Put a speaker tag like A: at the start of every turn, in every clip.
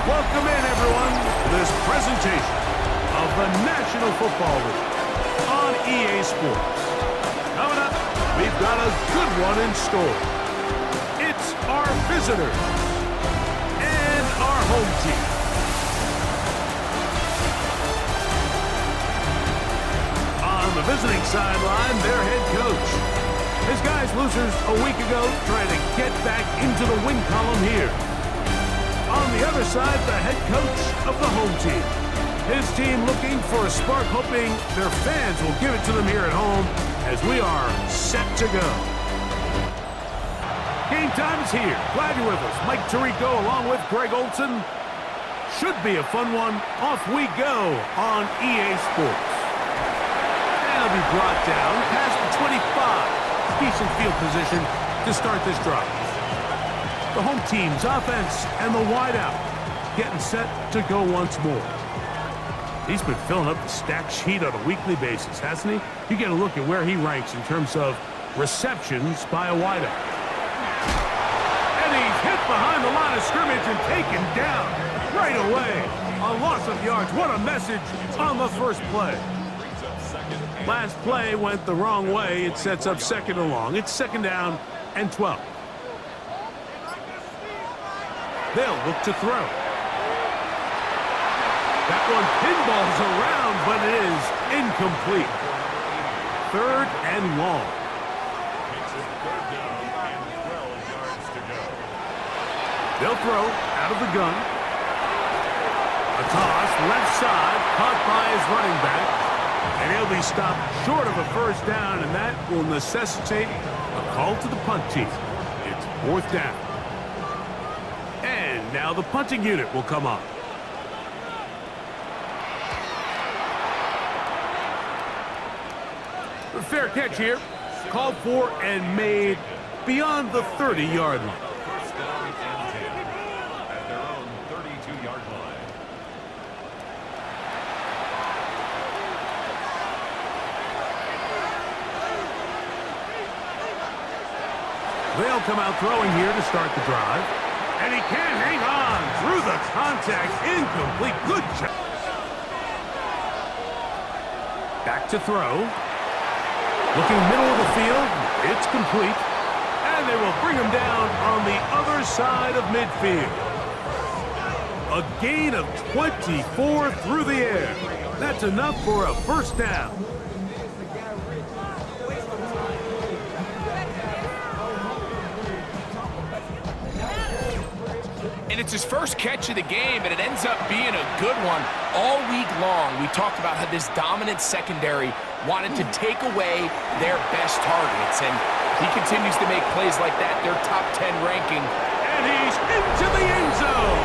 A: Welcome in, everyone, to this presentation of the National Football League on EA Sports. Coming up, we've got a good one in store. It's our visitors and our home team. On the visiting sideline, their head coach. His guys losers a week ago trying to get back into the win column here. On the other side, the head coach of the home team. His team looking for a spark, hoping their fans will give it to them here at home as we are set to go. Game time is here. Glad you're with us. Mike Tirico along with Greg Olson. Should be a fun one. Off we go on EA Sports. And it'll be brought down past the 25. Decent field position to start this drive. The home team's offense and the wideout getting set to go once more. He's been filling up the stat sheet on a weekly basis, hasn't he? You get a look at where he ranks in terms of receptions by a wideout. And he's hit behind the line of scrimmage and taken down right away. A loss of yards. What a message on the first play. Last play went the wrong way. It sets up second and long. It's second down and 12. They'll look to throw. That one pinballs around, but it is incomplete. Third and long. They'll throw out of the gun. A toss, left side, caught by his running back. And he'll be stopped short of a first down, and that will necessitate a call to the punt team. It's fourth down. And now the punting unit will come on. A fair catch here. Called for and made beyond the 30-yard line.
B: First down and 10 at their own 32-yard line.
A: They'll come out throwing here to start the drive. And he can't hang on through the contact. Incomplete. Good job. Back to throw. Looking middle of the field. It's complete. And they will bring him down on the other side of midfield. A gain of 24 through the air. That's enough for a first down.
C: And it's his first catch of the game, and it ends up being a good one. All week long, we talked about how this dominant secondary wanted to take away their best targets, and he continues to make plays like that, their top 10 ranking.
A: And he's into the end zone.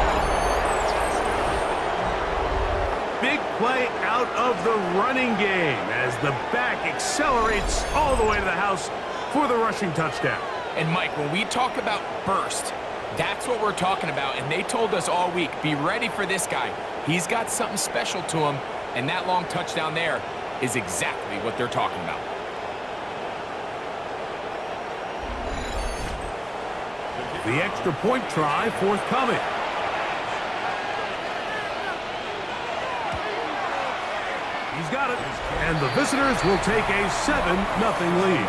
A: Big play out of the running game as the back accelerates all the way to the house for the rushing touchdown.
C: And Mike, when we talk about burst, that's what we're talking about, and they told us all week, be ready for this guy. He's got something special to him, and that long touchdown there is exactly what they're talking about.
A: The extra point try forthcoming. He's got it, and the visitors will take a 7-0 lead.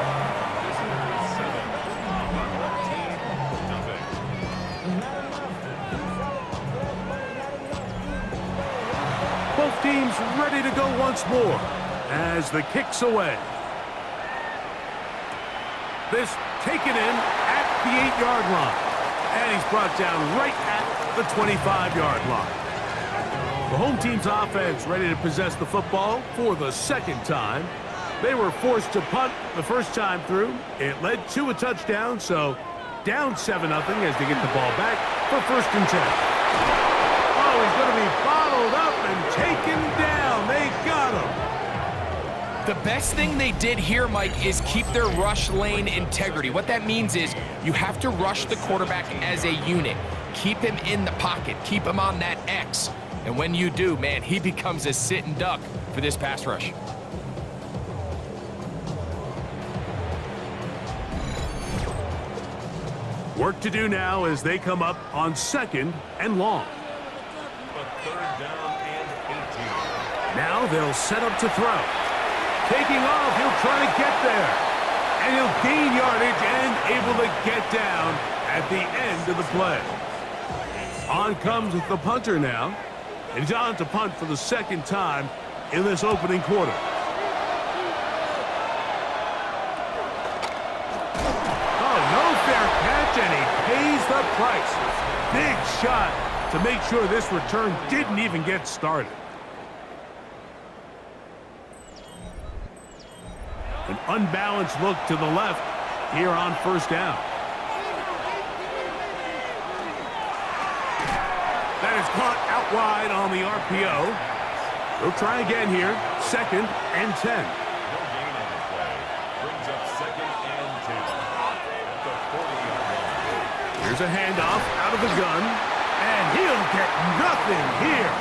A: Both teams ready to go once more as the kick's away. This taken in at the 8-yard line. And he's brought down right at the 25-yard line. The home team's offense ready to possess the football for the second time. They were forced to punt the first time through. It led to a touchdown, so down 7-0 as they get the ball back for first and 10. Oh, he's going to be bottled up and taken down. They got him.
C: The best thing they did here, Mike, is keep their rush lane integrity. What that means is you have to rush the quarterback as a unit. Keep him in the pocket. Keep him on that X. And when you do, man, he becomes a sitting duck for this pass rush.
A: Work to do now as they come up on second and long.
B: a third down and 18.
A: Now they'll set up to throw. Taking off, he'll try to get there. And he'll gain yardage and able to get down at the end of the play. On comes the punter now. And he's on to punt for the second time in this opening quarter. Oh, no fair catch, and he pays the price. Big shot to make sure this return didn't even get started. An unbalanced look to the left here on first down. That is caught out wide on the RPO. They'll try again here. 2nd and 10.
B: No gain on the play. Brings up 2nd and 10 at the 40-yard line.
A: Here's a handoff out of the gun. And he'll get nothing here.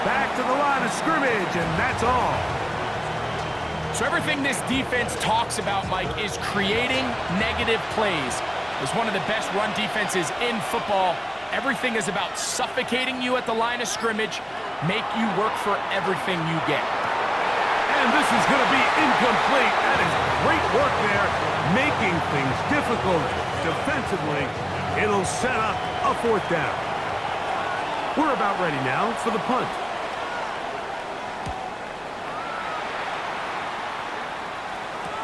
A: Back to the line of scrimmage, and that's all.
C: So everything this defense talks about, Mike, is creating negative plays. It's one of the best run defenses in football. Everything is about suffocating you at the line of scrimmage, make you work for everything you get.
A: And this is going to be incomplete. That is great work there, making things difficult defensively. It'll set up a 4th down. We're about ready now for the punt.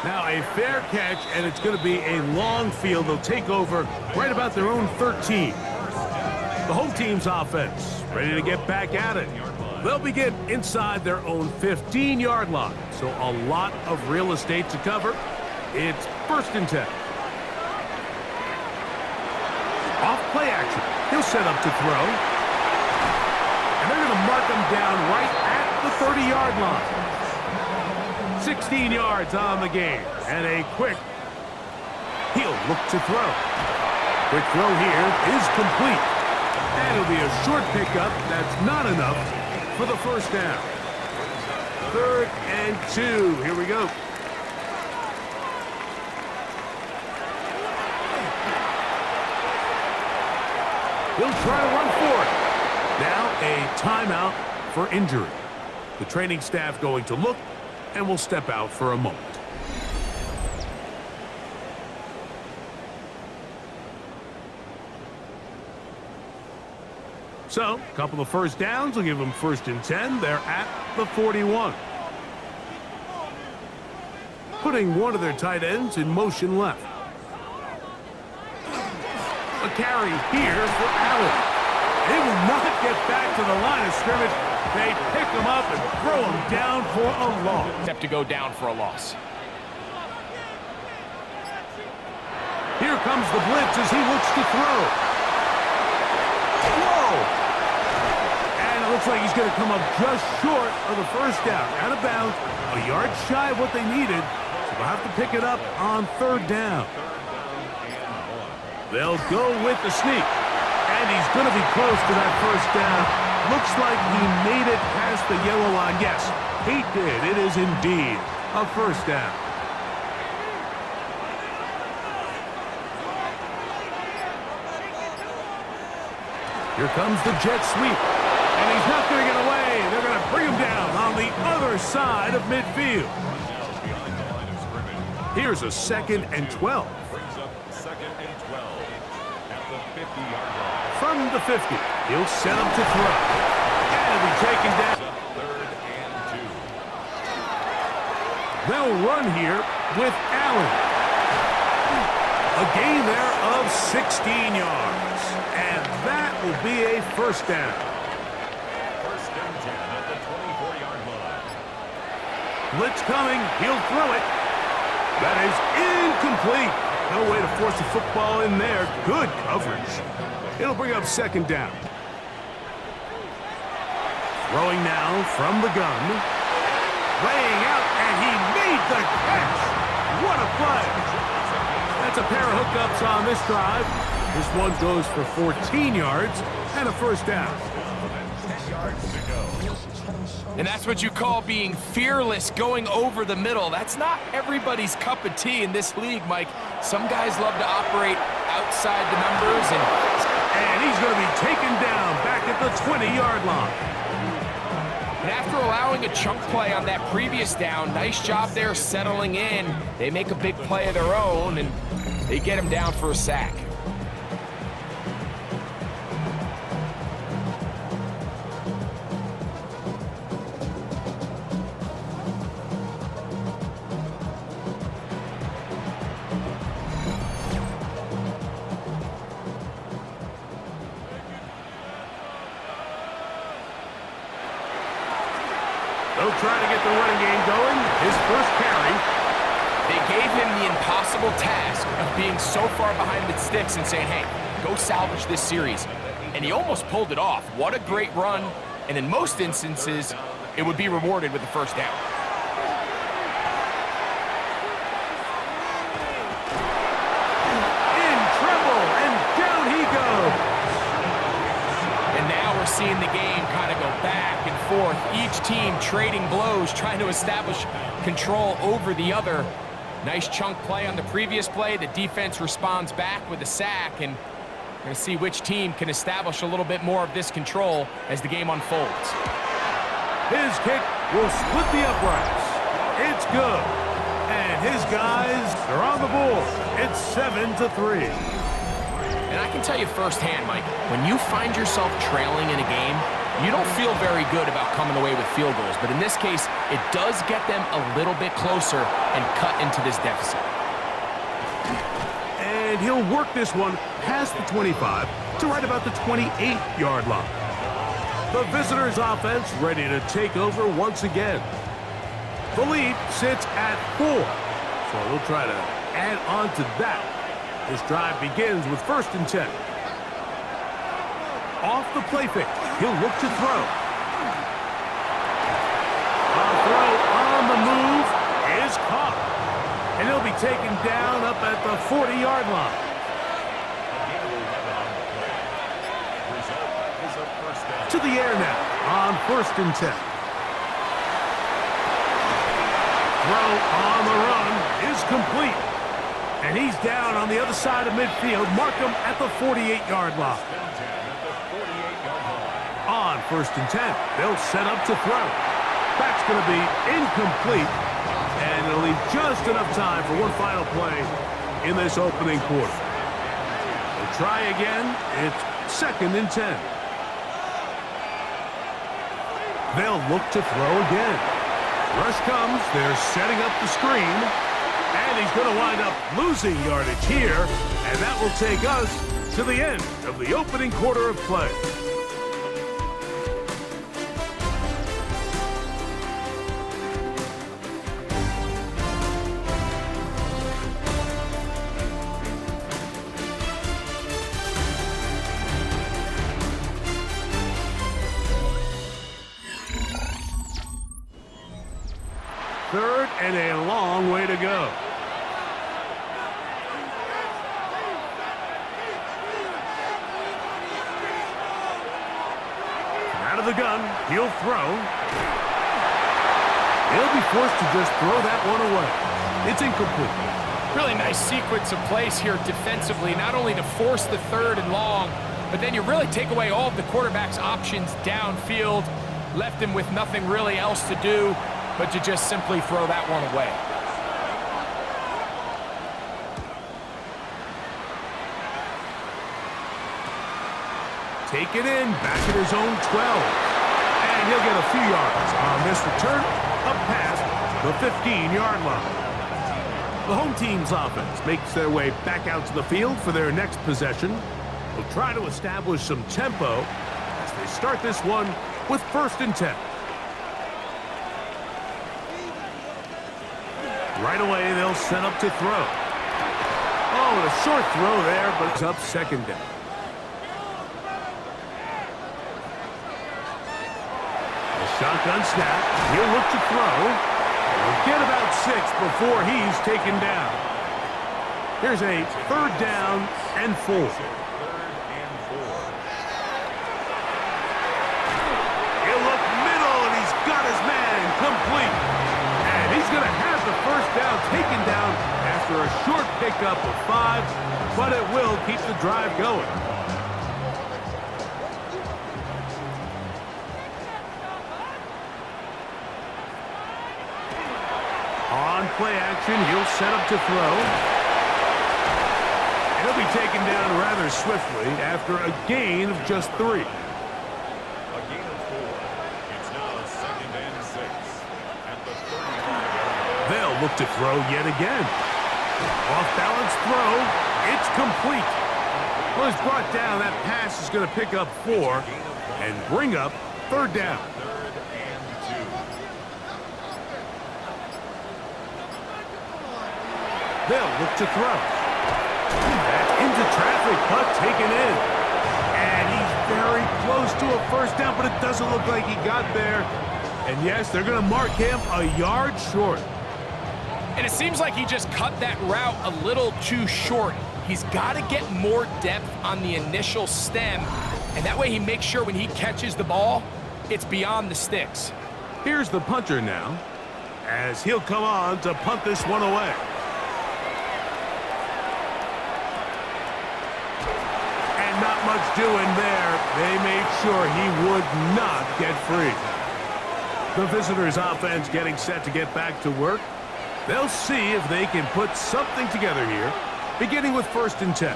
A: Now a fair catch, and it's going to be a long field. They'll take over right about their own 13. The home team's offense ready to get back at it. They'll begin inside their own 15-yard line. So a lot of real estate to cover. It's 1st and 10. Off play action. He'll set up to throw. And they're going to mark him down right at the 30-yard line. 16 yards on the game. And a quick, he'll look to throw. Quick throw here is complete. And it'll be a short pickup. That's not enough for the 1st down. 3rd and 2. Here we go. He'll try to run for it. Now a timeout for injury. The training staff going to look and will step out for a moment. So, a couple of first downs will give them 1st and 10. They're at the 41. Putting one of their tight ends in motion left. A carry here for Allen. They will not get back to the line of scrimmage. They pick him up and throw him down for a loss.
C: Have to go down for a loss.
A: Here comes the blitz as he looks to throw. Whoa! And it looks like he's going to come up just short of the 1st down. Out of bounds, a yard shy of what they needed. So they'll have to pick it up on 3rd down. They'll go with the sneak. And he's going to be close to that 1st down. Looks like he made it past the yellow line. Yes, he did. It is indeed a 1st down. Here comes the jet sweep. And he's not going to get away. They're going to bring him down on the other side of midfield. Here's a 2nd and 12.
B: Brings up 2nd and 12 at the 50-yard line.
A: From the 50, he'll set up to throw. And he'll be taken down.
B: 3rd and 2.
A: They'll run here with Allen. A gain there of 16 yards. And that will be a 1st down.
B: 1st and 10 at the 24-yard line.
A: Blitz coming. He'll throw it. That is incomplete. No way to force the football in there. Good coverage. It'll bring up 2nd down. Throwing now from the gun. Laying out, and he made the catch. What a play. That's a pair of hookups on this drive. This one goes for 14 yards and a 1st down.
B: 10 yards to go.
C: And that's what you call being fearless, going over the middle. That's not everybody's cup of tea in this league, Mike. Some guys love to operate outside the numbers.
A: And he's going to be taken down back at the 20-yard line.
C: And after allowing a chunk play on that previous down, nice job there settling in. They make a big play of their own, and they get him down for a sack.
A: They'll try to get the running game going. His first carry.
C: They gave him the impossible task of being so far behind the sticks and saying, hey, go salvage this series. And he almost pulled it off. What a great run. And in most instances, it would be rewarded with the first down.
A: In trouble, and down he goes.
C: And now we're seeing the game kind of go back and forth. Each team trading blows, trying to establish control over the other. Nice chunk play on the previous play. The defense responds back with a sack, and we're going to see which team can establish a little bit more of this control as the game unfolds.
A: His kick will split the uprights. It's good. And his guys are on the board. It's 7-3.
C: And I can tell you firsthand, Mike, when you find yourself trailing in a game, you don't feel very good about coming away with field goals. But in this case, it does get them a little bit closer and cut into this deficit.
A: And he'll work this one past the 25 to right about the 28-yard line. The visitors' offense ready to take over once again. The lead sits at 4, so they'll try to add on to that. This drive begins with 1st and 10. Off the play fake, he'll look to throw. A throw on the move is caught. And he'll be taken down up at the 40-yard line. To the air now on 1st and 10. Throw on the run is complete. And he's down on the other side of midfield. Mark him at the 48-yard line. On 1st and 10, they'll set up to throw. That's going to be incomplete. And it'll leave just enough time for one final play in this opening quarter. They'll try again. It's 2nd and 10. They'll look to throw again. Rush comes. They're setting up the screen. And he's going to wind up losing yardage here. And that will take us to the end of the opening quarter of play. Third and a long way to go. Out of the gun, he'll throw. He'll be forced to just throw that one away. It's incomplete.
C: Really nice sequence of plays here defensively, not only to force the 3rd and long, but then you really take away all of the quarterback's options downfield, left him with nothing really else to do but to just simply throw that one away.
A: Take it in, back at his own 12. And he'll get a few yards on this return, up past the 15-yard line. The home team's offense makes their way back out to the field for their next possession. They'll try to establish some tempo as they start this one with 1st and 10. Right away, they'll set up to throw. Oh, a short throw there, but it's up 2nd down. A shotgun snap. He'll look to throw. He'll get about 6 before he's taken down. Here's a 3rd down and 4. He'll look middle, and he's got his man complete. And he's going to have the 1st down taken down after a short pickup of 5, but it will keep the drive going. play action. He'll set up to throw. He'll be taken down rather swiftly after a gain of just 3.
B: A gain of 4. It's now 2nd and 6. At the 35.
A: They'll look to throw yet again. Off-balance throw. It's complete. Well, it's brought down. That pass is going to pick up 4 and bring up 3rd down.
B: 3rd and 2.
A: They'll look to throw. That's into traffic, but taken in. And he's very close to a 1st down, but it doesn't look like he got there. And yes, they're going to mark him a yard short.
C: And it seems like he just cut that route a little too short. He's got to get more depth on the initial stem, and that way he makes sure when he catches the ball, it's beyond the sticks.
A: Here's the punter now, as he'll come on to punt this one away. And not much doing there. They made sure he would not get free. The visitors' offense getting set to get back to work. They'll see if they can put something together here, beginning with 1st and 10. And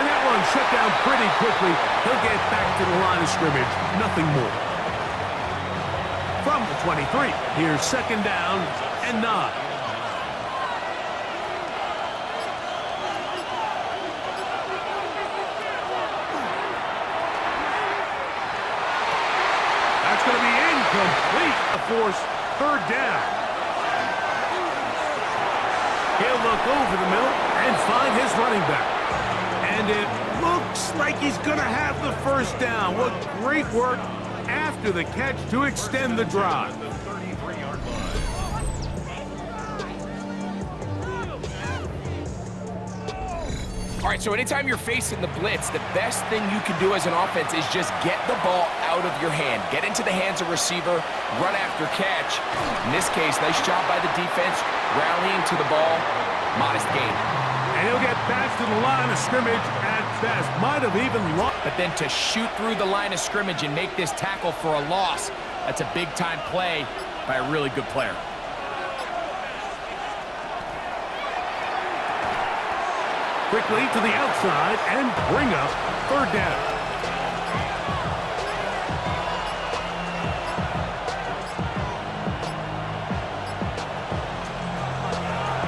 A: that one shut down pretty quickly. He'll get back to the line of scrimmage, nothing more. From the 23, here's 2nd down and 9. That's going to be incomplete. A force 3rd down. He'll look over the middle and find his running back. And it looks like he's going to have the 1st down. What great work after the catch to extend the drive.
B: The 33-yard line.
C: All right, so anytime you're facing the blitz, the best thing you can do as an offense is just get the ball out of your hand. Get into the hands of receiver, run after catch. In this case, nice job by the defense, rallying to the ball, modest gain.
A: And he'll get back to the line of scrimmage at best. Might have even lost.
C: But then to shoot through the line of scrimmage and make this tackle for a loss, that's a big-time play by a really good player.
A: Quickly to the outside and bring up 3rd down.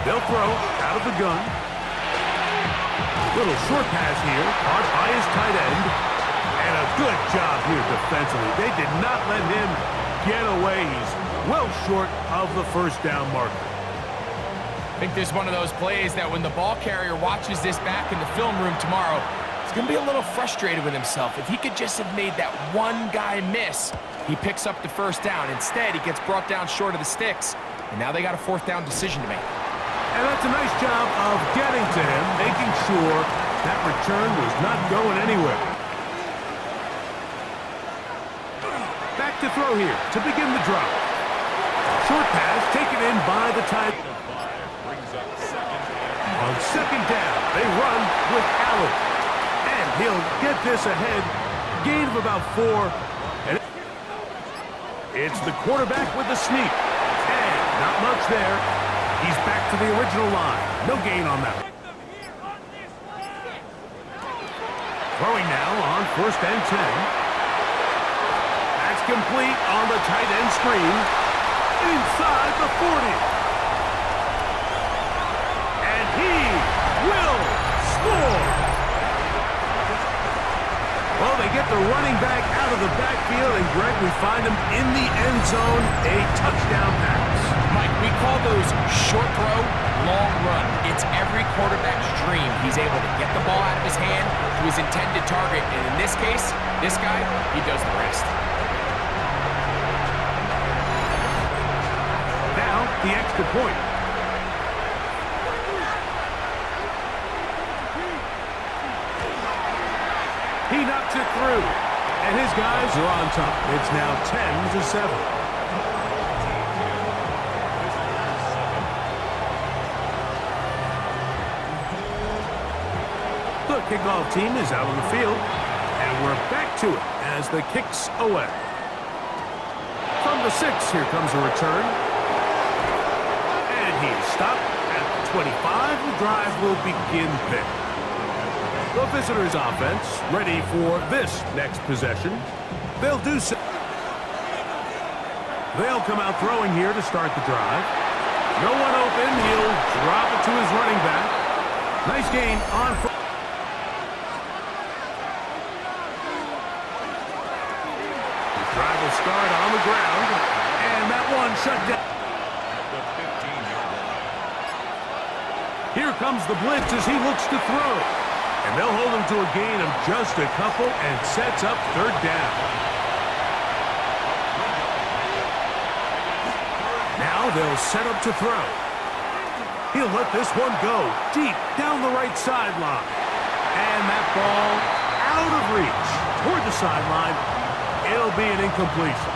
A: They'll throw out of the gun. Little short pass here, caught by his tight end. And a good job here defensively. They did not let him get away. He's well short of the 1st down marker.
C: I think this is one of those plays that when the ball carrier watches this back in the film room tomorrow, he's going to be a little frustrated with himself. If he could just have made that one guy miss, he picks up the 1st down. Instead, he gets brought down short of the sticks, and now they got a 4th down decision to make.
A: And that's a nice job of getting to him, making sure that return was not going anywhere. Back to throw here to begin the drive. Short pass taken in by the tight end. On 2nd down, they run with Allen. And he'll get this ahead. Gain of about 4. And it's the quarterback with the sneak. And not much there. He's back to the original line. No gain on that. Throwing now on 1st and 10. That's complete on the tight end screen. Inside the 40. Will score. Well, they get the running back out of the backfield, and Greg, we find him in the end zone, a touchdown pass.
C: Mike, we call those short throw, long run. It's every quarterback's dream. He's able to get the ball out of his hand to his intended target, and in this case, this guy, he does the rest.
A: Now, the extra point. He knocks it through, and his guys are on top. It's now 10-7. The kickoff team is out on the field, and we're back to it as the kick's away. From the 6, here comes a return. he is stopped at the 25. The drive will begin there. The visitors' offense ready for this next possession. They'll do so. They'll come out throwing here to start the drive. No one open. He'll drop it to his running back. Nice gain on foot. His drive will start on the ground. And that one shut down.
B: The 15-yard line.
A: Here comes the blitz as he looks to throw. And they'll hold him to a gain of just a couple and sets up third down. Now they'll set up to throw. He'll let this one go deep down the right sideline. And that ball out of reach toward the sideline. It'll be an incompletion.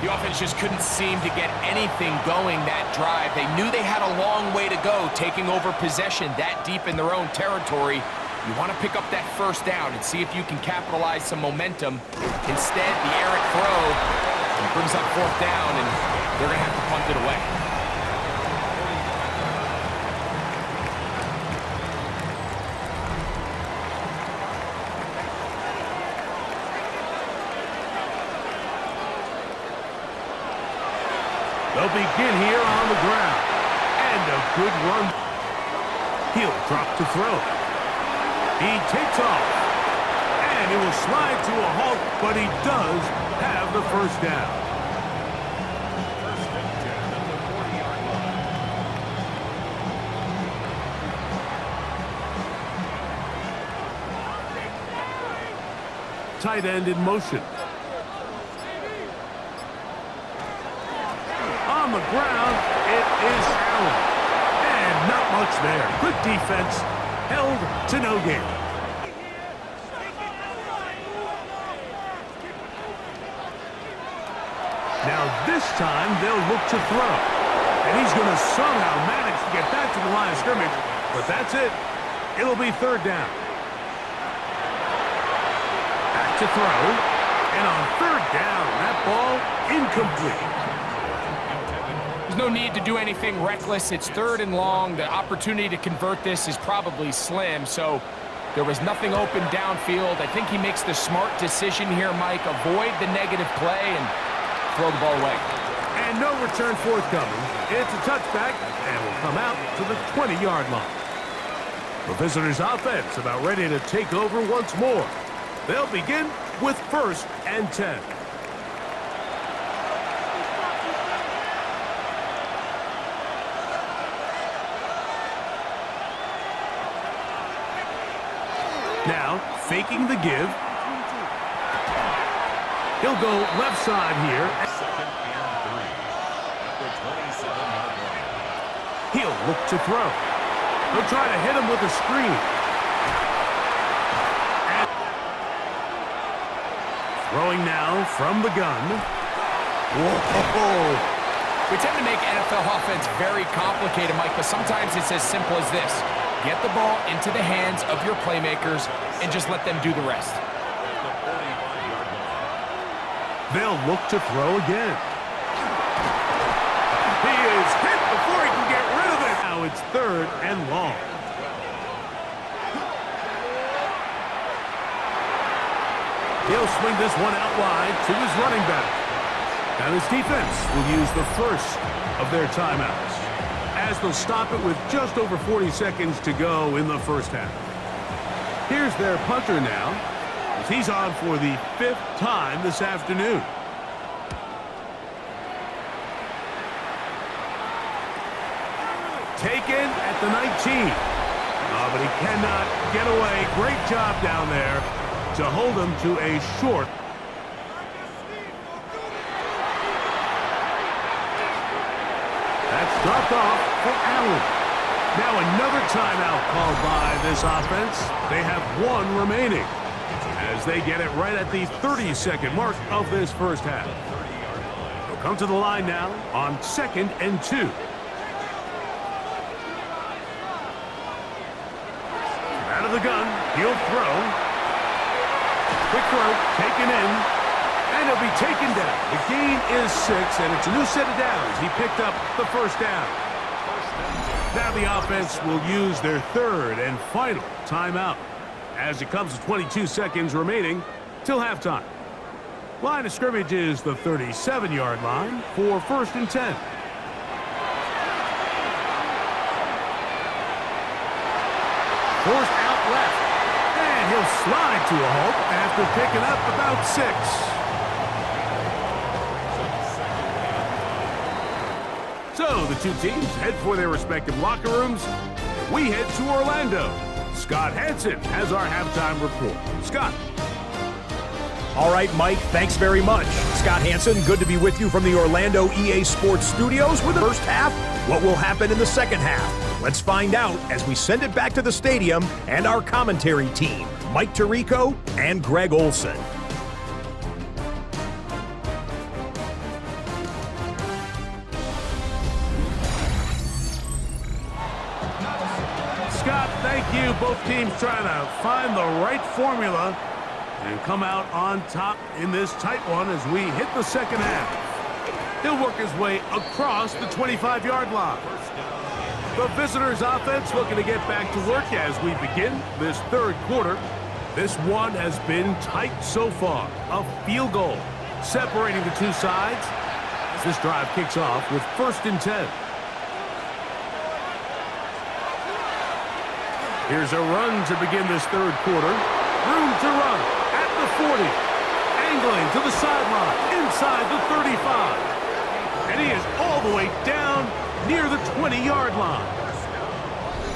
C: The offense just couldn't seem to get anything going that drive. They knew they had a long way to go, taking over possession that deep in their own territory. You want to pick up that first down and see if you can capitalize some momentum. Instead, the errant throw brings up fourth down, and they're going to have to punt it away.
A: They'll begin here on the ground. And a good run. He'll drop to throw. He takes off. And he will slide to a halt, but he does have the first down.
B: First and 10 at the 40-yard line.
A: Tight end in motion. On the ground, it is Allen. And not much there. Good defense. Held to no gain. Now this time they'll look to throw. And he's going to somehow manage to get back to the line of scrimmage. But that's it. It'll be third down. Back to throw. And on third down, that ball incomplete.
C: There's no need to do anything reckless. It's third and long. The opportunity to convert this is probably slim. So there was nothing open downfield. I think he makes the smart decision here, Mike. Avoid the negative play and throw the ball away.
A: And no return forthcoming. It's a touchback and will come out to the 20-yard line. The visitors' offense about ready to take over once more. They'll begin with first and 10. Now, faking the give. He'll go left side here.
B: Second and 3 at the 27-yard line.
A: He'll look to throw. He'll try to hit him with a screen. And throwing now from the gun. Whoa!
C: We tend to make NFL offense very complicated, Mike, but sometimes it's as simple as this. Get the ball into the hands of your playmakers and just let them do the rest.
B: The 45-yard line.
A: They'll look to throw again. He is hit before he can get rid of it. Now it's third and long. He'll swing this one out wide to his running back. Now this defense will use the first of their timeouts, as they'll stop it with just over 40 seconds to go in the first half. Here's their punter now, as he's on for the 5th time this afternoon. Taken at the 19. Oh, but he cannot get away. Great job down there to hold him to a short. That's dropped off for Allen. Now another timeout called by this offense. They have one remaining as they get it right at the 30-second mark of this first half. They'll come to the line now on 2nd and 2. Out of the gun, he'll throw. Quick throw taken in. And he'll be taken down. The gain is 6, and it's a new set of downs. He picked up the first down. Now the offense will use their third and final timeout, as it comes to 22 seconds remaining till halftime. Line of scrimmage is the 37-yard line for 1st and 10. Forced out left, and he'll slide to a halt after picking up about 6. So the two teams head for their respective locker rooms. We head to Orlando. Scott Hansen has our halftime report. Scott.
D: All right, Mike, thanks very much. Scott Hansen, good to be with you from the Orlando EA Sports Studios with the first half. What will happen in the second half? Let's find out as we send it back to the stadium and our commentary team, Mike Tirico and Greg Olson.
A: Scott, thank you. Both teams trying to find the right formula and come out on top in this tight one as we hit the second half. He'll work his way across the 25-yard line. The visitors' offense looking to get back to work as we begin this third quarter. This one has been tight so far. A field goal separating the two sides as this drive kicks off with 1st and 10. Here's a run to begin this third quarter. Room to run at the 40. Angling to the sideline inside the 35. And he is all the way down near the 20-yard line.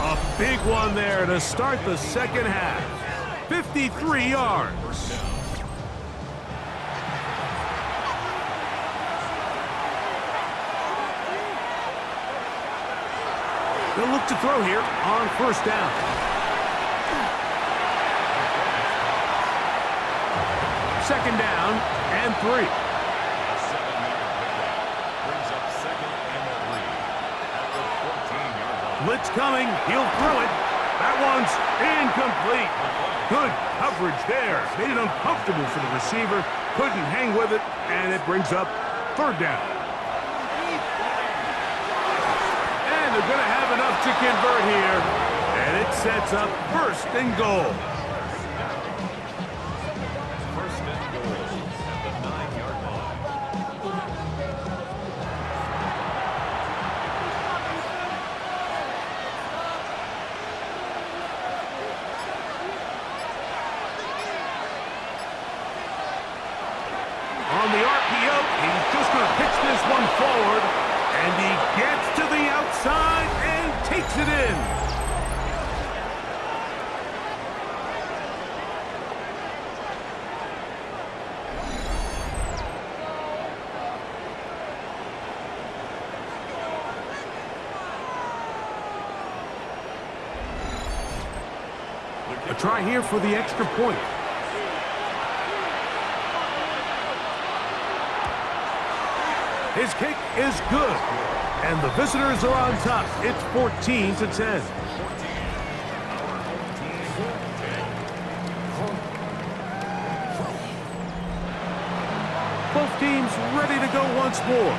A: A big one there to start the second half. 53 yards. They'll look to throw here on 1st down. 2nd down and 3.
B: A 7-yard pickup brings up 2nd and 3 at the 14-yard line.
A: Blitz coming. He'll throw it. That one's incomplete. Good coverage there. Made it uncomfortable for the receiver. Couldn't hang with it, and it brings up 3rd down. And they're going to have enough to convert here, and it sets up 1st and goal. On the RPO, he's just going to pitch this one forward, and he gets to the outside and takes it in. A try here for the extra point. His kick is good, and the visitors are on top. It's 14-10. Both teams ready to go once more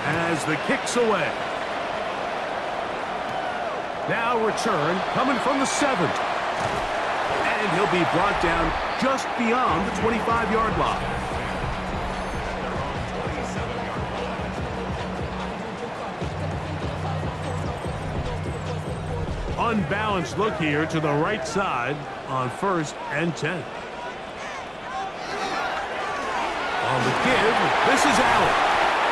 A: as the kick's away. Now return coming from the 7. And he'll be brought down just beyond the 25-yard line. Unbalanced look here to the right side on 1st and 10. On the give, this is Allen.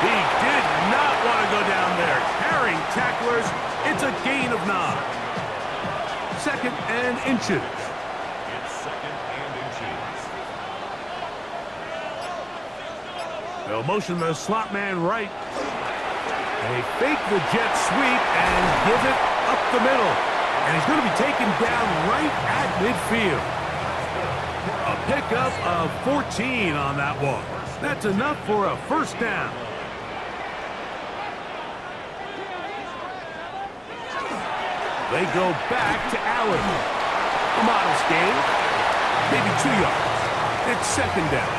A: He did not want to go down there. Carrying tacklers, it's a gain of 9. 2nd and inches.
B: It's 2nd and inches.
A: They'll motion the slot man right. They fake the jet sweep and give it up the middle. And he's going to be taken down right at midfield. A pickup of 14 on that one. That's enough for a 1st down. They go back to Allen. A modest gain. Maybe 2 yards. It's 2nd down.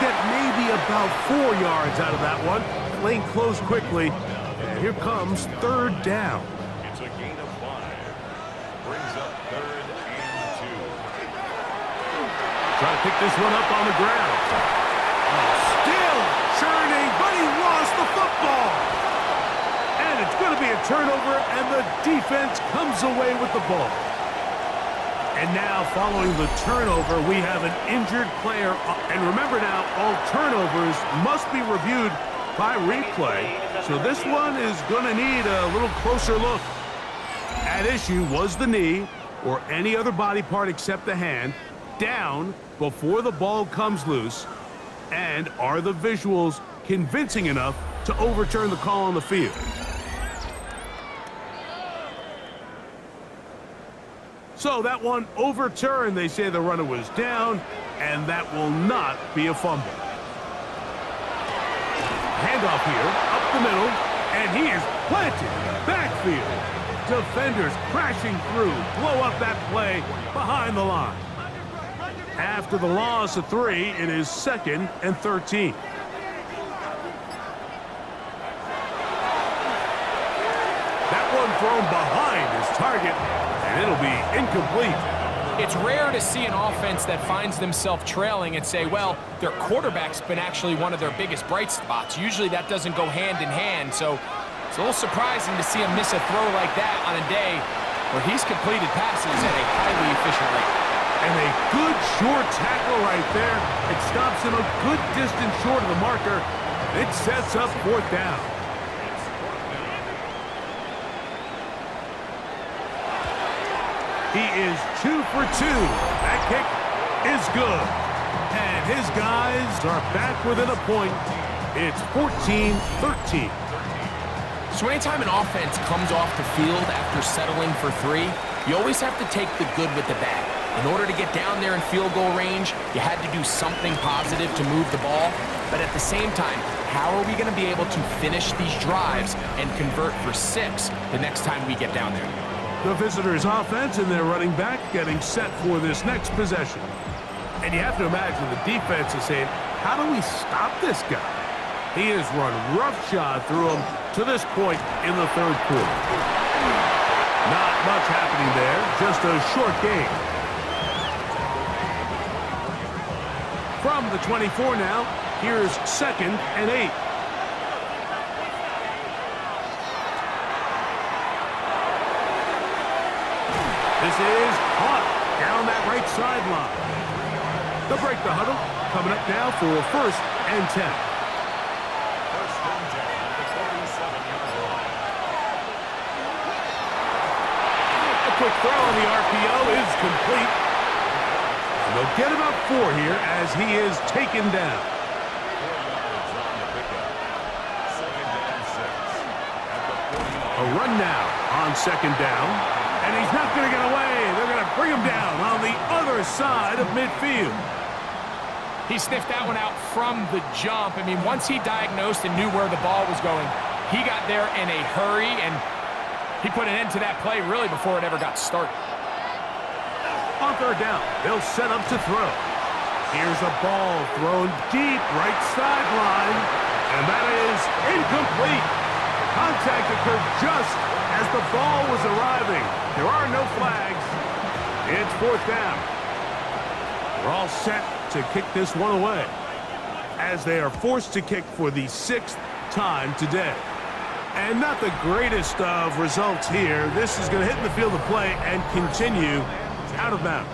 A: get maybe about 4 yards out of that one. Lane closed quickly, and here comes third down.
B: It's a gain of 5. Brings up 3rd and 2.
A: Try to pick this one up on the ground. Still churning, but he lost the football. And it's going to be a turnover, and the defense comes away with the ball. And now, following the turnover, we have an injured player. And remember now, all turnovers must be reviewed by replay. So this one is going to need a little closer look. At issue was the knee, or any other body part except the hand, down before the ball comes loose. And are the visuals convincing enough to overturn the call on the field? So that one overturned. They say the runner was down, and that will not be a fumble. Handoff here, up the middle, and he is planted in the backfield. Defenders crashing through, blow up that play behind the line. After the loss of 3, it is 2nd and 13. That one thrown behind his target, and it'll be incomplete.
C: It's rare to see an offense that finds themselves trailing and say, well, their quarterback's been actually one of their biggest bright spots. Usually that doesn't go hand in hand, so it's a little surprising to see him miss a throw like that on a day where he's completed passes at a highly efficient rate.
A: And a good short tackle right there. It stops him a good distance short of the marker. It sets up 4th down. He is 2 for 2. That kick is good. And his guys are back within a point. It's 14-13.
C: So anytime an offense comes off the field after settling for 3, you always have to take the good with the bad. In order to get down there in field goal range, you had to do something positive to move the ball. But at the same time, how are we going to be able to finish these drives and convert for 6 the next time we get down there?
A: The visitors' offense and their running back getting set for this next possession. And you have to imagine the defense is saying, how do we stop this guy? He has run roughshod through him to this point in the 3rd quarter. Not much happening there, just a short game. From the 24 now, here's 2nd and 8. This is caught down that right sideline. They'll break the huddle. Coming up now for 1st and 10.
B: 1st and 10 at the 47-yard line.
A: A quick throw on the RPO is complete. And they'll get about 4 here as he is taken down.
B: 4 yards on the pickup. 2nd and 6 at the 40-yard line.
A: A run now on 2nd down. And he's not going to get away. They're going to bring him down on the other side of midfield.
C: He sniffed that one out from the jump. I mean, once he diagnosed and knew where the ball was going, he got there in a hurry, and he put an end to that play really before it ever got started.
A: On 3rd down, they'll set up to throw. Here's a ball thrown deep right sideline, and that is incomplete. Contact occurred just as the ball was arriving. There are no flags. It's 4th down. We're all set to kick this one away as they are forced to kick for the 6th time today. And not the greatest of results here. This is going to hit in the field of play and continue out of bounds.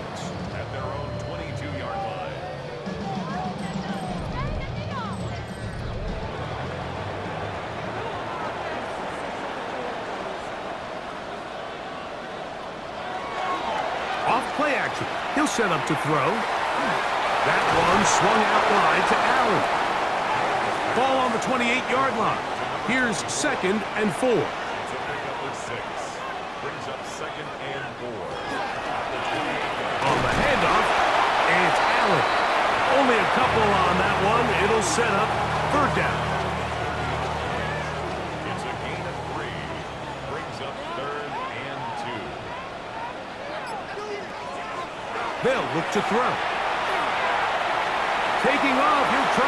B: At their own 22-yard line.
A: Off play action. He'll set up to throw. That one swung out wide to Allen. Ball on the 28-yard line. Here's 2nd and 4.
B: It's a pickup of 6. Brings up 2nd and 4.
A: On the handoff, it's Allen. Only a couple on that one. It'll set up 3rd down.
B: It's a gain of 3. Brings up 3rd and 2.
A: They'll look to throw. Taking off, he'll try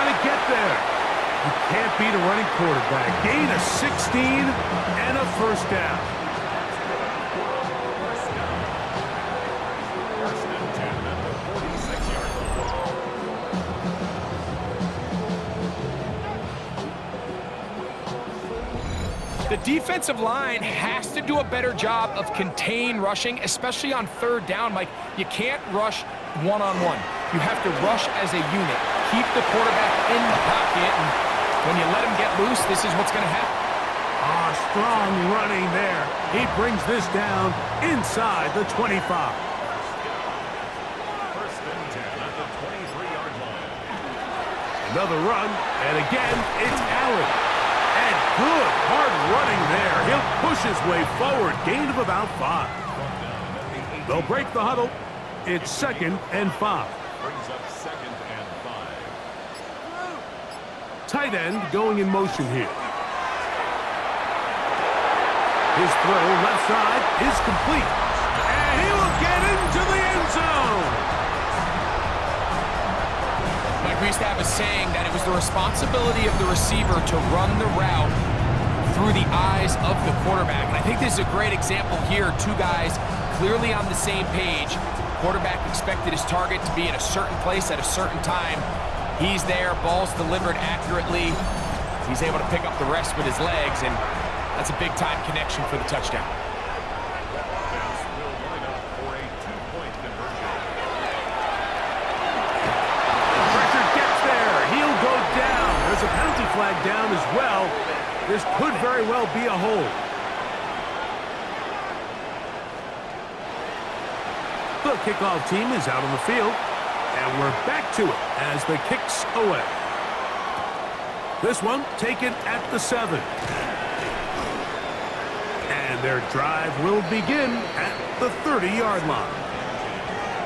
A: You can't beat a running quarterback. Gain of 16 and a first down.
B: First and 10 at the 46-yard line.
C: The defensive line has to do a better job of contain rushing, especially on third down. Mike, you can't rush one-on-one. You have to rush as a unit. Keep the quarterback in the pocket, and when you let him get loose, this is what's going to happen.
A: Strong running there. He brings this down inside the 25.
B: First and 10 at the 23-yard line.
A: Another run, and again, it's Allen. And good, hard running there. He'll push his way forward. Gain of about 5. They'll break the huddle. It's 2nd and 5.
B: Brings up 2nd and 5.
A: Tight end going in motion here. His throw left side is complete. And he will get into the end zone.
C: Mike, we used to have a saying that it was the responsibility of the receiver to run the route through the eyes of the quarterback. And I think this is a great example here. Two guys clearly on the same page. Quarterback expected his target to be in a certain place at a certain time. He's there, ball's delivered accurately. He's able to pick up the rest with his legs, and that's a big-time connection for the touchdown.
B: Offense will line up for a 2-point conversion.
A: Pressure gets there. He'll go down. There's a penalty flag down as well. This could very well be a hold. The kickoff team is out on the field, and we're back to it as the kick's away. This one taken at the 7. And their drive will begin at the 30-yard line.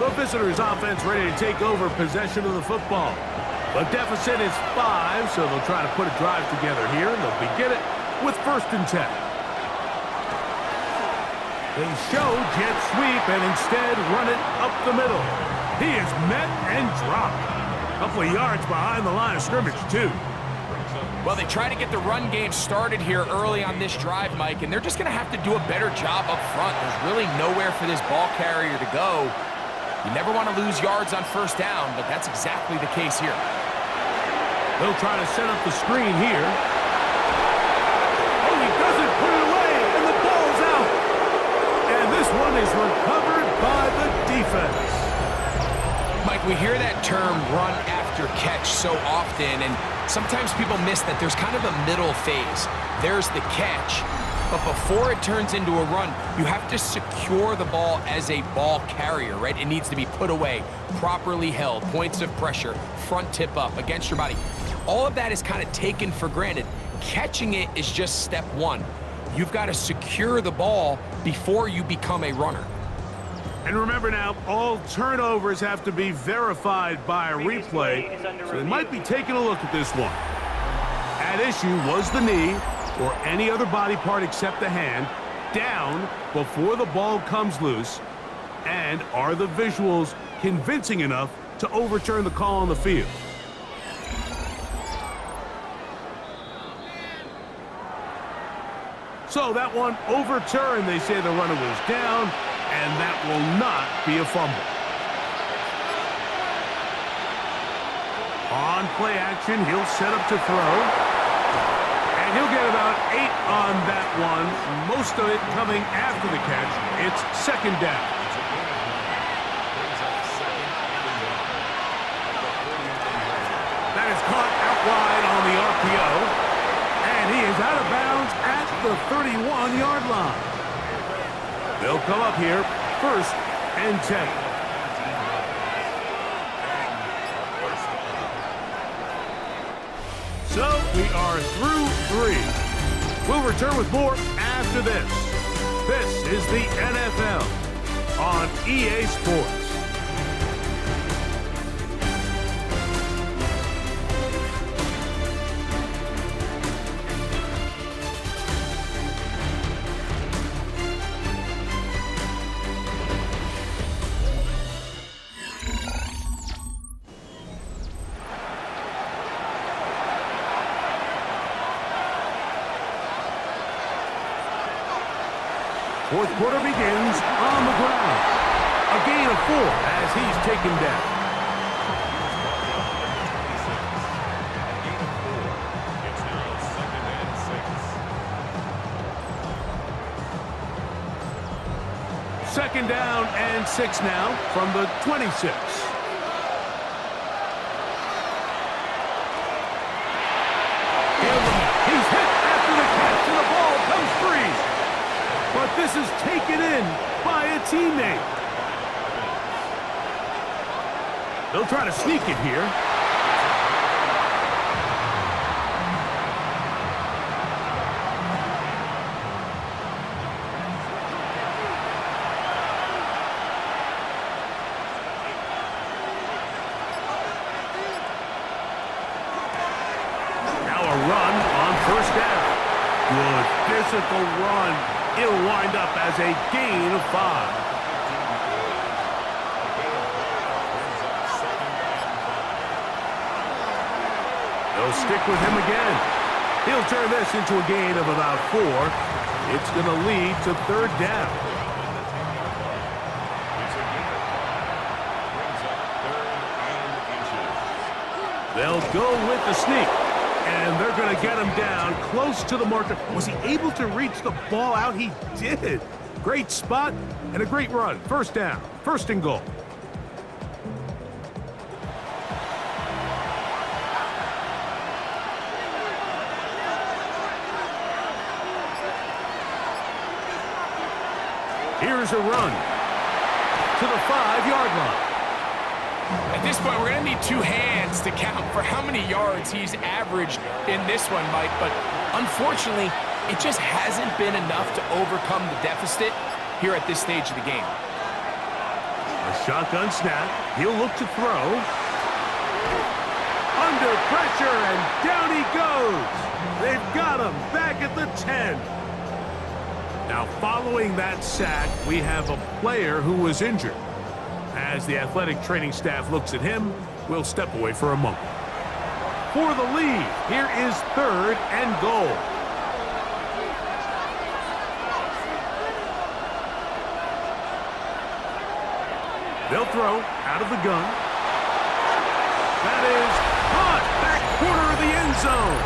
A: The visitors' offense ready to take over possession of the football. The deficit is 5, so they'll try to put a drive together here, and they'll begin it with 1st and 10. They show jet sweep and instead run it up the middle. He is met and dropped. A couple of yards behind the line of scrimmage, too.
C: Well, they try to get the run game started here early on this drive, Mike, and they're just going to have to do a better job up front. There's really nowhere for this ball carrier to go. You never want to lose yards on 1st down, but that's exactly the case here.
A: They'll try to set up the screen here. Oh, he doesn't put it away, and the ball's out. And this one is recovered by the defense.
C: Mike, we hear that term run after catch so often, and sometimes people miss that there's kind of a middle phase. There's the catch, but before it turns into a run, you have to secure the ball as a ball carrier, right? It needs to be put away, properly held, points of pressure, front tip up against your body. All of that is kind of taken for granted. Catching it is just step 1. You've got to secure the ball before you become a runner.
A: And remember now, all turnovers have to be verified by a replay, so they might be taking a look at this one. At issue was the knee, or any other body part except the hand, down before the ball comes loose, and are the visuals convincing enough to overturn the call on the field? So that one overturned. They say the runner was down, and that will not be a fumble. On play action, he'll set up to throw. And he'll get about 8 on that one, most of it coming after the catch. It's 2nd down. That is caught out wide on the RPO. And he is out of bounds at the 31-yard line. They'll come up here, 1st and 10. So we are through 3. We'll return with more after this. This is the NFL on EA Sports. Fourth quarter begins on the ground. A gain of 4 as he's taken down.
B: It's now 2nd and 6.
A: Second down and 6 now from the 26. He's hit after the catch, and the ball comes free. But this is taken in by a teammate. They'll try to sneak it here. Now a run on first down. Good physical run. It'll wind up as a gain of 5. They'll stick with him again. He'll turn this into a gain of about 4. It's going to lead to third down. They'll go with the sneak. And they're going to get him down close to the marker. Was he able to reach the ball out? He did. Great spot and a great run. First down. First and goal. Here's a run to the 5-yard line.
C: At this point, we're going to need 2 hands to count for how many yards he's averaged in this one, Mike. But unfortunately, it just hasn't been enough to overcome the deficit here at this stage of the game.
A: A shotgun snap. He'll look to throw. Under pressure, and down he goes. They've got him back at the 10. Now, following that sack, we have a player who was injured. As the athletic training staff looks at him, we'll step away for a moment. For the lead, here is third and goal. They'll throw out of the gun. That is caught back corner of the end zone.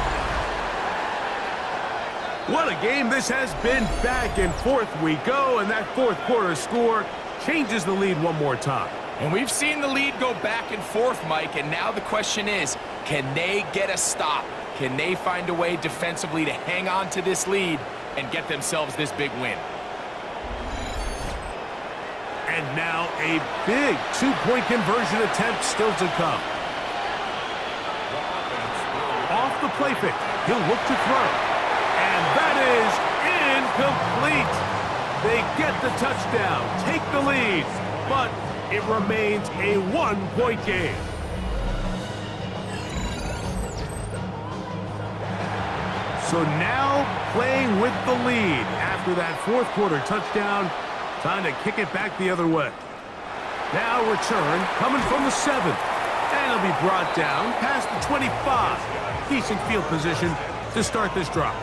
A: What a game this has been. Back and forth we go, and that fourth quarter score changes the lead one more time.
C: And we've seen the lead go back and forth, Mike, and now the question is, can they get a stop? Can they find a way defensively to hang on to this lead and get themselves this big win?
A: And now a big two-point conversion attempt still to come. Off the play fake, he'll look to throw. And that is incomplete. They get the touchdown, take the lead, but it remains a 1-point game. So now playing with the lead after that fourth quarter touchdown, time to kick it back the other way. Now return coming from the 7. And it'll be brought down past the 25. Decent field position to start this drive.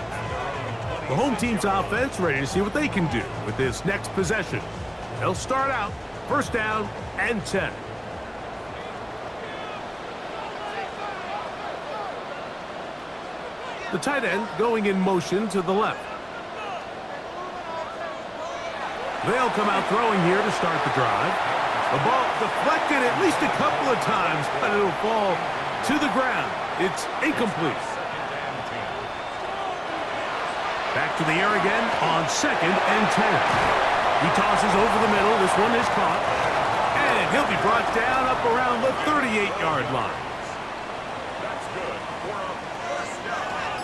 A: The home team's offense ready to see what they can do with this next possession. They'll start out first down and 10. The tight end going in motion to the left. They'll come out throwing here to start the drive. The ball deflected at least a couple of times, but it'll fall to the ground. It's incomplete. Back to the air again on 2nd and 10. He tosses over the middle. This one is caught. And he'll be brought down up around the 38-yard line.
B: That's good for a first down.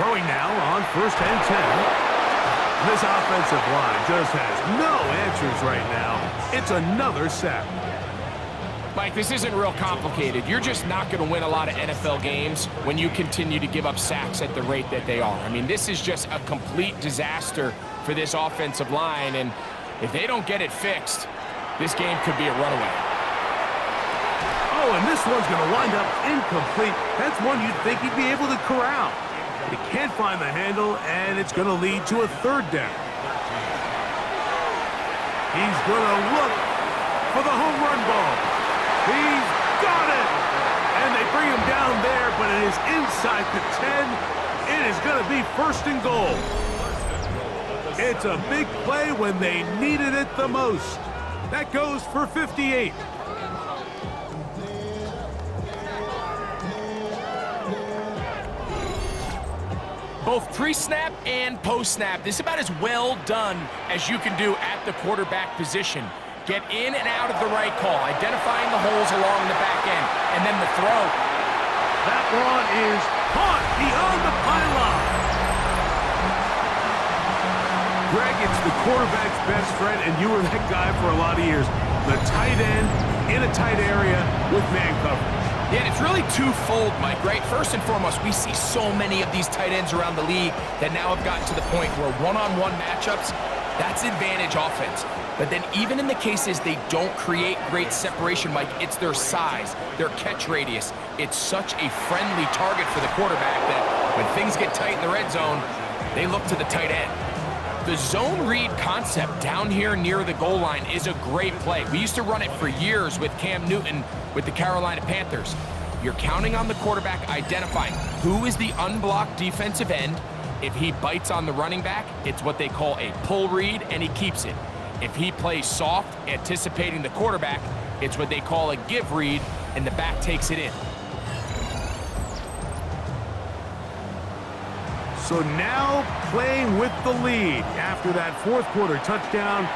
A: Throwing now on 1st and 10. This offensive line just has no answers right now. It's another sack.
C: Mike, this isn't real complicated. You're just not going to win a lot of NFL games when you continue to give up sacks at the rate that they are. I mean, this is just a complete disaster for this offensive line, and if they don't get it fixed, this game could be a runaway.
A: Oh, and this one's going to wind up incomplete. That's one you'd think he'd be able to corral. He can't find the handle, and it's going to lead to a third down. He's going to look for the home run ball. He's got it! And they bring him down there, but it is inside the 10. It is going to be first and goal. It's a big play when they needed it the most. That goes for 58.
C: Both pre-snap and post-snap, this is about as well done as you can do at the quarterback position. Get in and out of the right call, identifying the holes along the back end, and then the throw.
A: That one is caught beyond the pylon. Greg, it's the quarterback's best friend, and you were that guy for a lot of years. The tight end in a tight area with man coverage.
C: Yeah, and it's really twofold, Mike, right? First and foremost, we see so many of these tight ends around the league that now have gotten to the point where one-on-one matchups, that's advantage offense. But then even in the cases they don't create great separation, Mike, it's their size, their catch radius. It's such a friendly target for the quarterback that when things get tight in the red zone, they look to the tight end. The zone read concept down here near the goal line is a great play. We used to run it for years with Cam Newton with the Carolina Panthers. You're counting on the quarterback identifying who is the unblocked defensive end. If he bites on the running back, it's what they call a pull read, and he keeps it. If he plays soft, anticipating the quarterback, it's what they call a give read, and the back takes it in.
A: So now playing with the lead after that fourth quarter touchdown,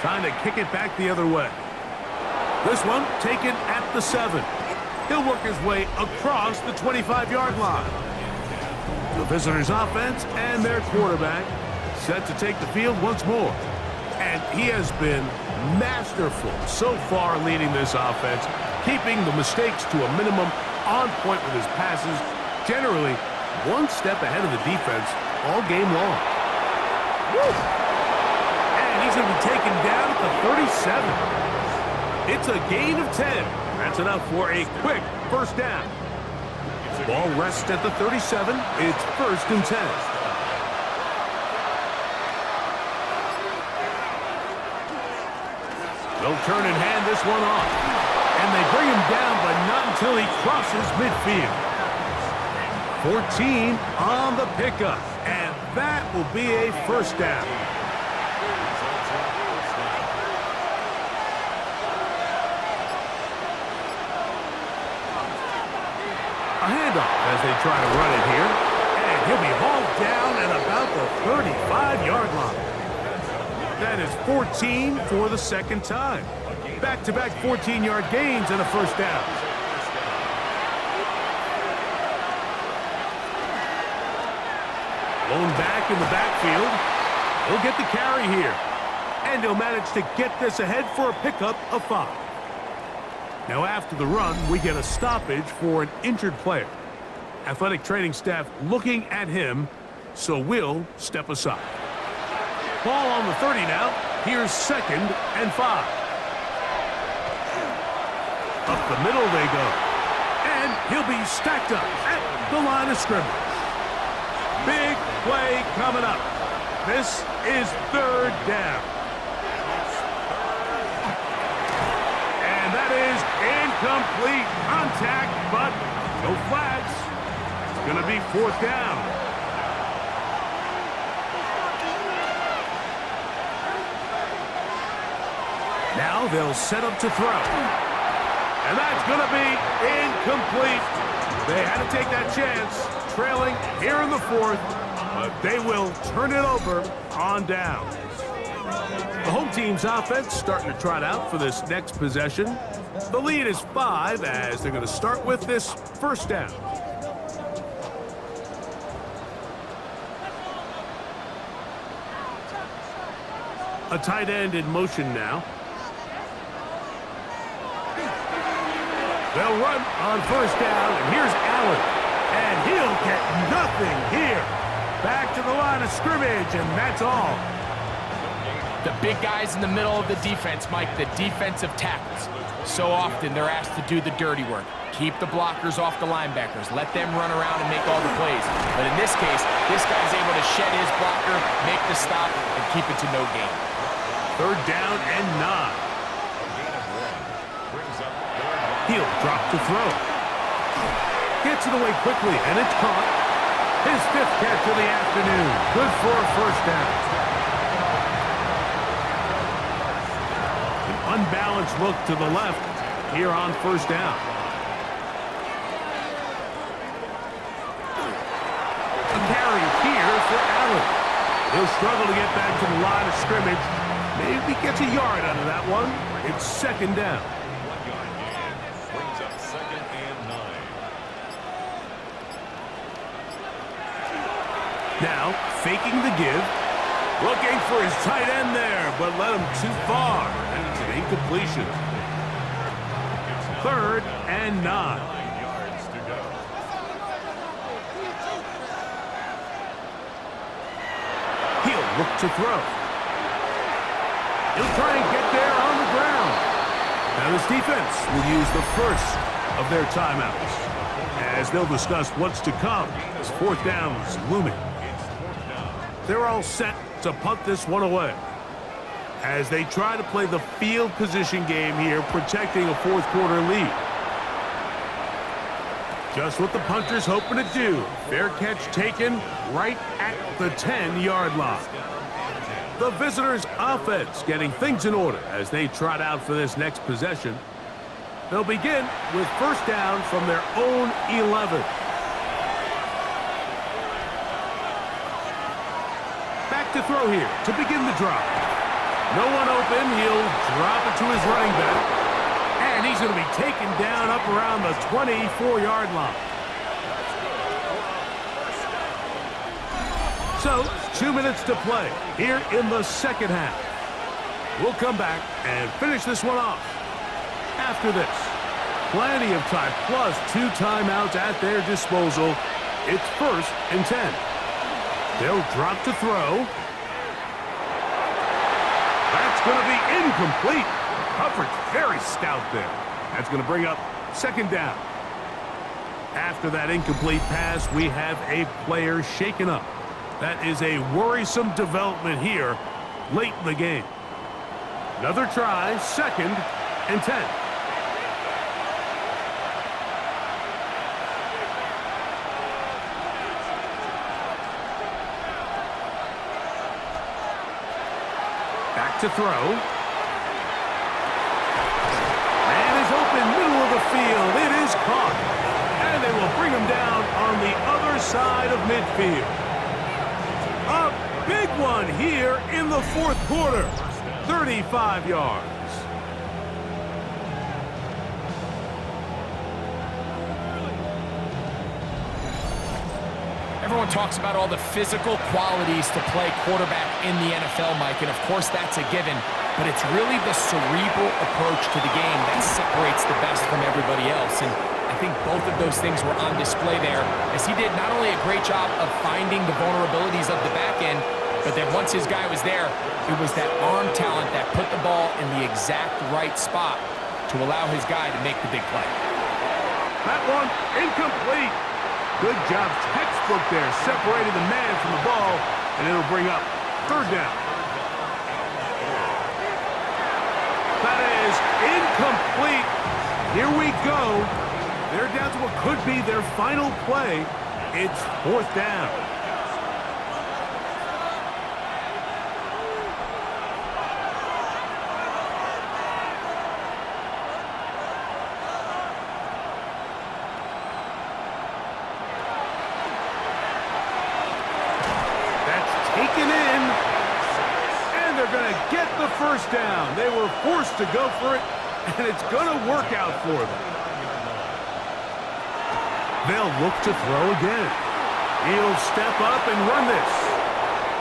A: trying to kick it back the other way. This one taken at the 7. He'll work his way across the 25-yard line. The visitors' offense and their quarterback set to take the field once more. And he has been masterful so far leading this offense, keeping the mistakes to a minimum, on point with his passes, generally one step ahead of the defense all game long. Woo! And he's going to be taken down at the 37. It's a gain of 10. That's enough for a quick first down. Ball rests at the 37. It's first and 10. They'll turn and hand this one off. And they bring him down, but not until he crosses midfield. 14 on the pickup, and that will be a first down. A handoff as they try to run it here, and he'll be hauled down at about the 35-yard line. That is 14 for the second time. Back-to-back 14-yard gains and a first down. Blown back in the backfield. He'll get the carry here. And he'll manage to get this ahead for a pickup of 5. Now after the run, we get a stoppage for an injured player. Athletic training staff looking at him, so we'll step aside. Ball on the 30 now. Here's second and 5. Up the middle they go. And he'll be stacked up at the line of scrimmage. Big play coming up. This is third down. And that is incomplete contact, but no flags. It's going to be fourth down. Now they'll set up to throw. And that's going to be incomplete. They had to take that chance, trailing here in the fourth, but they will turn it over on down. The home team's offense starting to trot out for this next possession. The lead is 5 as they're going to start with this first down. A tight end in motion now. They'll run on first down, and here's Allen. And he'll get nothing here. Back to the line of scrimmage, and that's all.
C: The big guys in the middle of the defense, Mike, the defensive tackles. So often they're asked to do the dirty work. Keep the blockers off the linebackers. Let them run around and make all the plays. But in this case, this guy's able to shed his blocker, make the stop, and keep it to no gain.
A: 3rd down and 9. He'll drop to throw. Gets it away quickly, and it's caught. His 5th catch of the afternoon. Good for a 1st down. An unbalanced look to the left here on 1st down. A carry here for Allen. He'll struggle to get back to the line of scrimmage. Maybe gets a yard out of that one. It's 2nd down.
B: 1-yard gain brings up 2nd and 9.
A: Now, faking the give. Looking for his tight end there, but led him too far. And it's an incompletion. 3rd and 9.
B: 9 yards to go.
A: He'll look to throw. He'll try and get there on the ground. Now this defense will use the first of their timeouts, as they'll discuss what's to come as 4th down is looming. They're all set to punt this one away as they try to play the field position game here, protecting a 4th quarter lead. Just what the punter's hoping to do. Fair catch taken right at the 10-yard line. The visitors' offense getting things in order as they trot out for this next possession. They'll begin with 1st down from their own 11. Back to throw here to begin the drive. No one open. He'll drop it to his running back. And he's going to be taken down up around the 24-yard line. So, 2 minutes to play here in the 2nd half. We'll come back and finish this one off after this. Plenty of time, plus 2 timeouts at their disposal. It's 1st and 10. They'll drop to throw. That's going to be incomplete. Coverage very stout there. That's going to bring up 2nd down. After that incomplete pass, we have a player shaken up. That is a worrisome development here late in the game. Another try, 2nd and 10. Back to throw. Man is open, middle of the field. It is caught. And they will bring him down on the other side of midfield. A big one here in the 4th quarter. 35 yards.
C: Everyone talks about all the physical qualities to play quarterback in the NFL, Mike, and of course that's a given, but it's really the cerebral approach to the game that separates the best from everybody else, and I think both of those things were on display there, as he did not only a great job of finding the vulnerabilities of the back end, but then once his guy was there, it was that arm talent that put the ball in the exact right spot to allow his guy to make the big play.
A: That one incomplete. Good job, textbook there, separating the man from the ball, and it'll bring up 3rd down. That is incomplete. Here we go. They're down to what could be their final play. It's 4th down. Taken in, and they're going to get the 1st down. They were forced to go for it, and it's going to work out for them. They'll look to throw again. He'll step up and run this.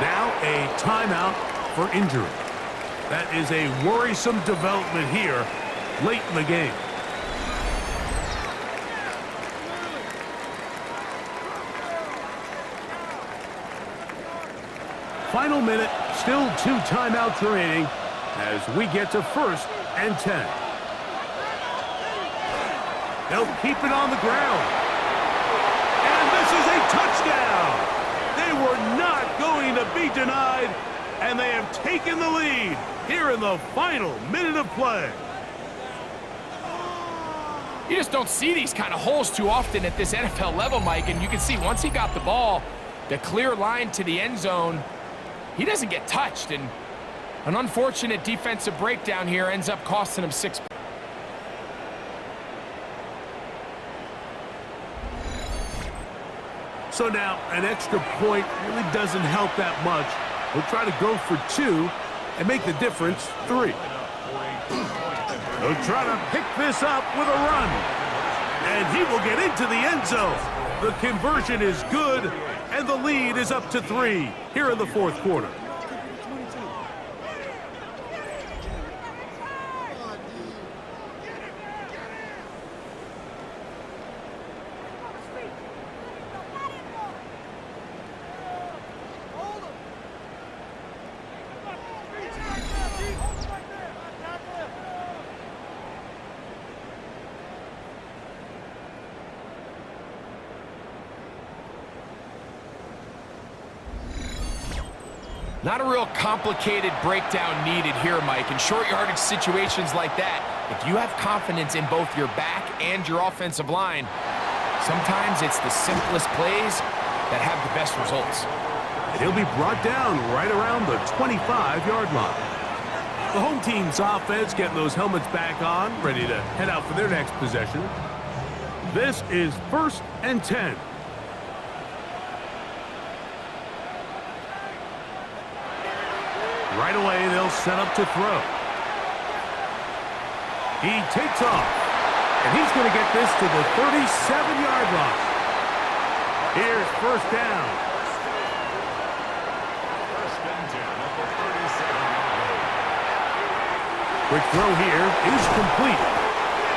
A: Now a timeout for injury. That is a worrisome development here late in the game. Final minute, still 2 timeouts remaining as we get to 1st and 10. They'll keep it on the ground. And this is a touchdown. They were not going to be denied, and they have taken the lead here in the final minute of play.
C: You just don't see these kind of holes too often at this NFL level, Mike, and you can see once he got the ball, the clear line to the end zone, he doesn't get touched, and an unfortunate defensive breakdown here ends up costing him 6 points.
A: So now an extra point really doesn't help that much. We'll try to go for 2 and make the difference 3. They'll try to pick this up with a run. And he will get into the end zone. The conversion is good, and the lead is up to 3 here in the fourth quarter.
C: Not a real complicated breakdown needed here, Mike. In short yardage situations like that, if you have confidence in both your back and your offensive line, sometimes it's the simplest plays that have the best results.
A: And he'll be brought down right around the 25-yard line. The home team's offense getting those helmets back on, ready to head out for their next possession. This is 1st and 10. Right away, they'll set up to throw. He takes off, and he's going to get this to the 37-yard line. Here's 1st down.
B: 1st and 10 at the 37-yard line.
A: Quick throw here is complete.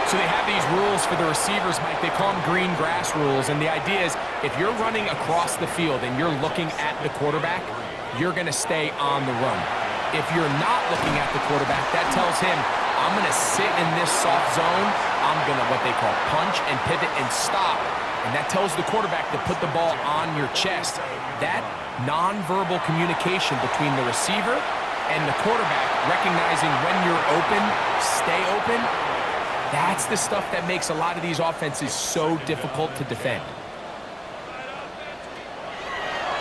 C: So they have these rules for the receivers, Mike. They call them green grass rules, and the idea is if you're running across the field and you're looking at the quarterback, you're going to stay on the run. If you're not looking at the quarterback, that tells him, I'm going to sit in this soft zone. I'm going to what they call punch and pivot and stop. And that tells the quarterback to put the ball on your chest. That nonverbal communication between the receiver and the quarterback, recognizing when you're open, stay open, that's the stuff that makes a lot of these offenses so difficult to defend.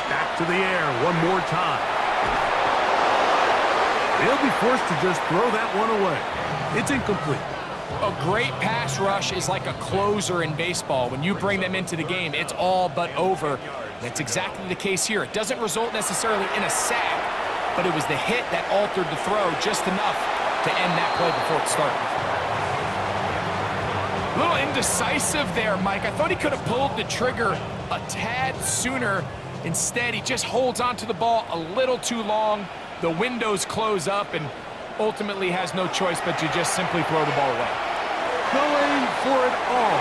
A: Back to the air one more time. They'll be forced to just throw that one away. It's incomplete.
C: A great pass rush is like a closer in baseball. When you bring them into the game, it's all but over. That's exactly the case here. It doesn't result necessarily in a sack, but it was the hit that altered the throw just enough to end that play before it started. A little indecisive there, Mike. I thought he could have pulled the trigger a tad sooner. Instead, he just holds onto the ball a little too long. The windows close up and ultimately has no choice but to just simply throw the ball away.
A: Going for it all.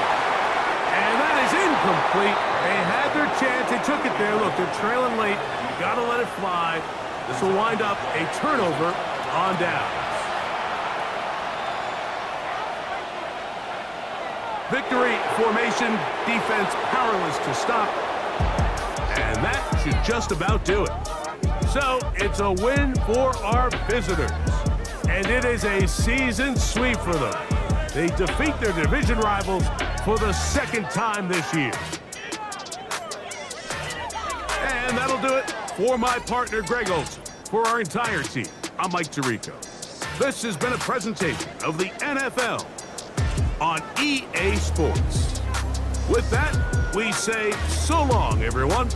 A: And that is incomplete. They had their chance. They took it there. Look, they're trailing late. You got to let it fly. This will wind up a turnover on downs. Victory formation, defense powerless to stop. And that should just about do it. So it's a win for our visitors. And it is a season sweep for them. They defeat their division rivals for the 2nd time this year. And that'll do it for my partner, Greg Olson. For our entire team, I'm Mike Tirico. This has been a presentation of the NFL on EA Sports. With that, we say so long, everyone.